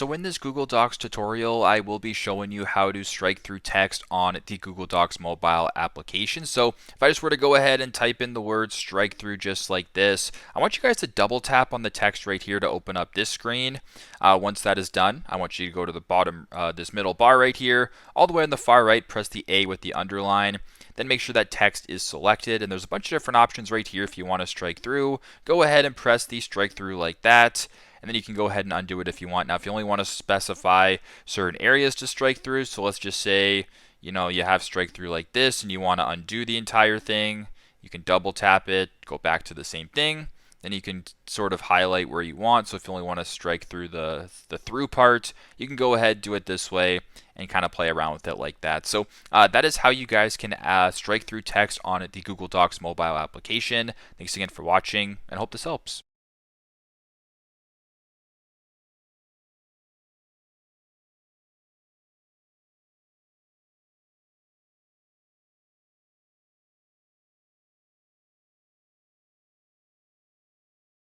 So in this Google Docs tutorial, I will be showing you how to strike through text on the Google Docs mobile application. So if I just were to go ahead and type in the word strike through just like this, I want you guys to double tap on the text right here to open up this screen. Once that is done, I want you to go to the bottom, this middle bar right here, all the way on the far right, press the A with the underline. Then make sure that text is selected, and there's a bunch of different options right here if you want to strike through. Go ahead and press the strike through like that. And then you can go ahead and undo it if you want. Now, if you only want to specify certain areas to strike through, so let's just say, you have strike through like this and you want to undo the entire thing, you can double tap it, go back to the same thing. Then you can sort of highlight where you want. So if you only want to strike through the through part, you can go ahead, do it this way, and kind of play around with it like that. So that is how you guys can strike through text on the Google Docs mobile application. Thanks again for watching, and hope this helps.